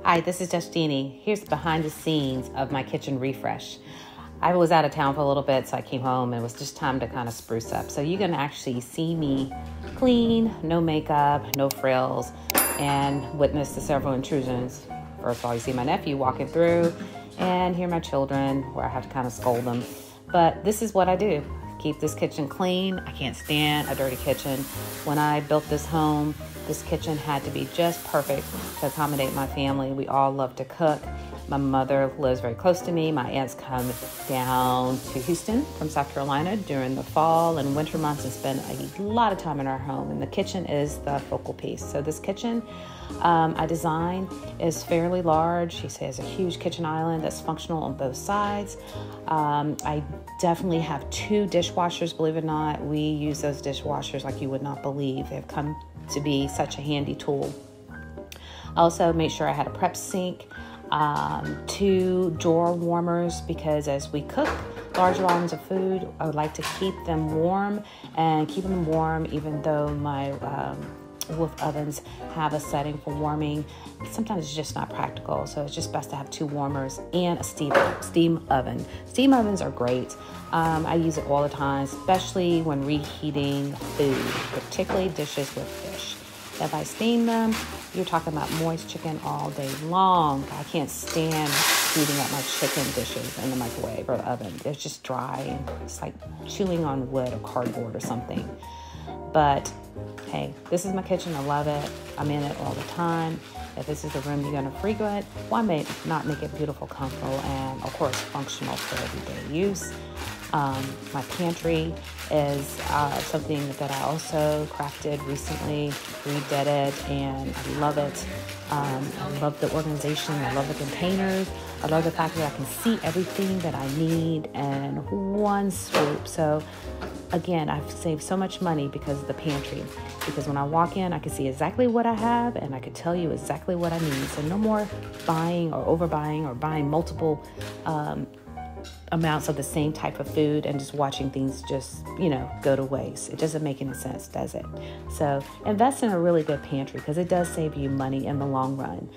Hi, this is just Jeannie. Here's behind the scenes of my kitchen refresh. I was out of town for a little bit, so I came home and it was just time to kind of spruce up. So you're gonna actually see me clean, no makeup, no frills, and witness the several intrusions. First of all, you see my nephew walking through and hear my children where I have to kind of scold them. But this is what I do. Keep this kitchen clean. I can't stand a dirty kitchen. When I built this home, this kitchen had to be just perfect to accommodate my family. We all love to cook. My mother lives very close to me. My aunts come down to Houston from South Carolina during the fall and winter months and spend a lot of time in our home. And the kitchen is the focal piece. So this kitchen I designed is fairly large. She says a huge kitchen island that's functional on both sides. I definitely have 2 dishwashers, believe it or not. We use those dishwashers like you would not believe. They've come to be such a handy tool. I also made sure I had a prep sink, 2 drawer warmers, because as we cook large volumes of food, I would like to keep them warm, and keeping them warm, even though my wood ovens have a setting for warming, sometimes it's just not practical. So it's just best to have 2 warmers and a steam oven. Steam ovens are great. I use it all the time, especially when reheating food, particularly dishes with fish. If I steam them, you're talking about moist chicken all day long. I can't stand heating up my chicken dishes in the microwave or the oven. They're just dry and it's like chewing on wood or cardboard or something. But hey, this is my kitchen. I love it. I'm in it all the time. If this is the room you're going to frequent, why not make it beautiful, comfortable, and of course functional for everyday use? My pantry is something that I also crafted recently, redid it, and I love it. I love the organization. I love the containers. I love the fact that I can see everything that I need in one swoop. So again, I've saved so much money because of the pantry. Because when I walk in, I can see exactly what I have and I can tell you exactly what I need. So no more buying or overbuying or buying multiple amounts of the same type of food and just watching things just, go to waste. It doesn't make any sense, does it? So invest in a really good pantry because it does save you money in the long run.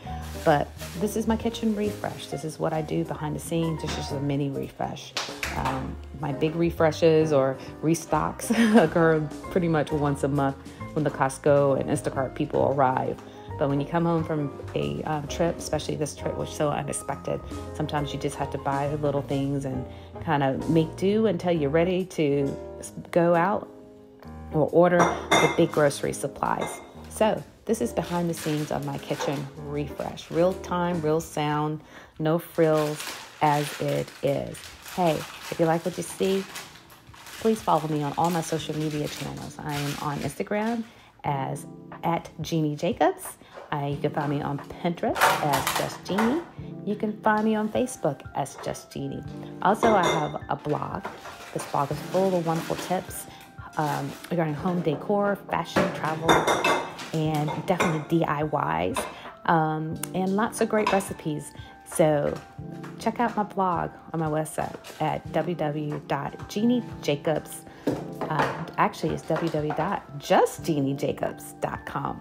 But this is my kitchen refresh. This is what I do behind the scenes. This is a mini refresh. My big refreshes or restocks occur pretty much once a month when the Costco and Instacart people arrive. But when you come home from a trip, especially this trip was so unexpected, sometimes you just have to buy little things and kind of make do until you're ready to go out or order the big grocery supplies. So this is behind the scenes of my kitchen refresh. Real time, real sound, no frills as it is. Hey, if you like what you see, please follow me on all my social media channels. I am on Instagram as @Jeannie Jacobs. You can find me on Pinterest as Just Jeannie. You can find me on Facebook as Just Jeannie. Also, I have a blog. This blog is full of wonderful tips regarding home decor, fashion, travel, and definitely DIYs, and lots of great recipes. So check out my blog on my website at www.jeanniejacobs. Actually, it's www.justjeanniejacobs.com.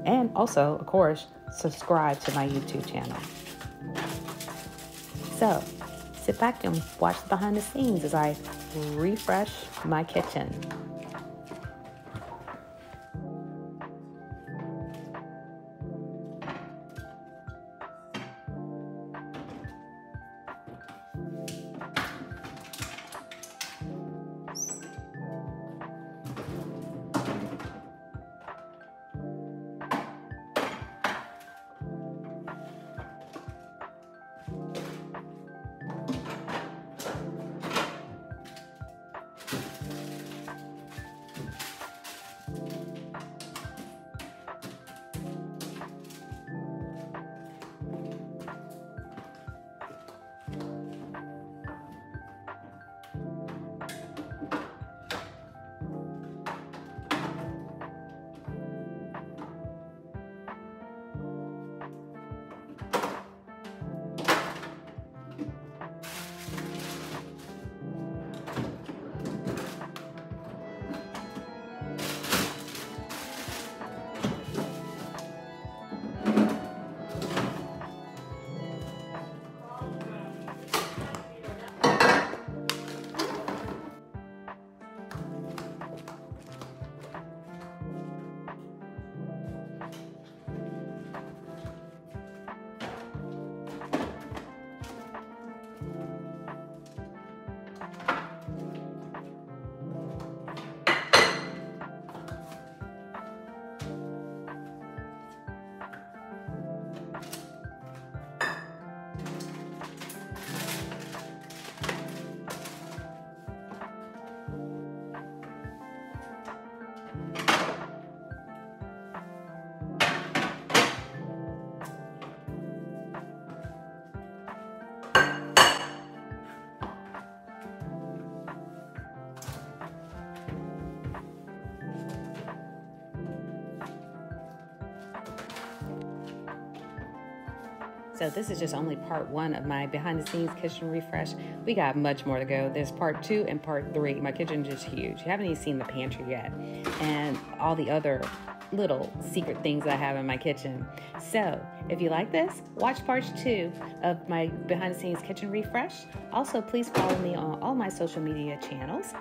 And also, of course, subscribe to my YouTube channel. So sit back and watch the behind the scenes as I refresh my kitchen. So this is just only part 1 of my behind the scenes kitchen refresh. We got much more to go. There's part 2 and part 3. My kitchen is just huge. You haven't even seen the pantry yet, and all the other little secret things I have in my kitchen. So if you like this, watch part 2 of my behind the scenes kitchen refresh. Also, please follow me on all my social media channels,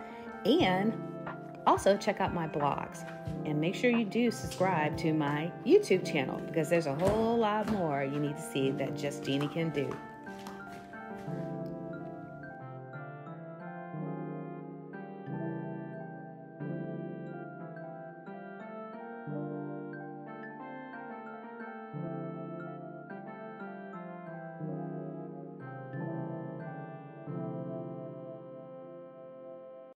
and also check out my blogs, and make sure you do subscribe to my YouTube channel, because there's a whole lot more you need to see that just Jeannie can do.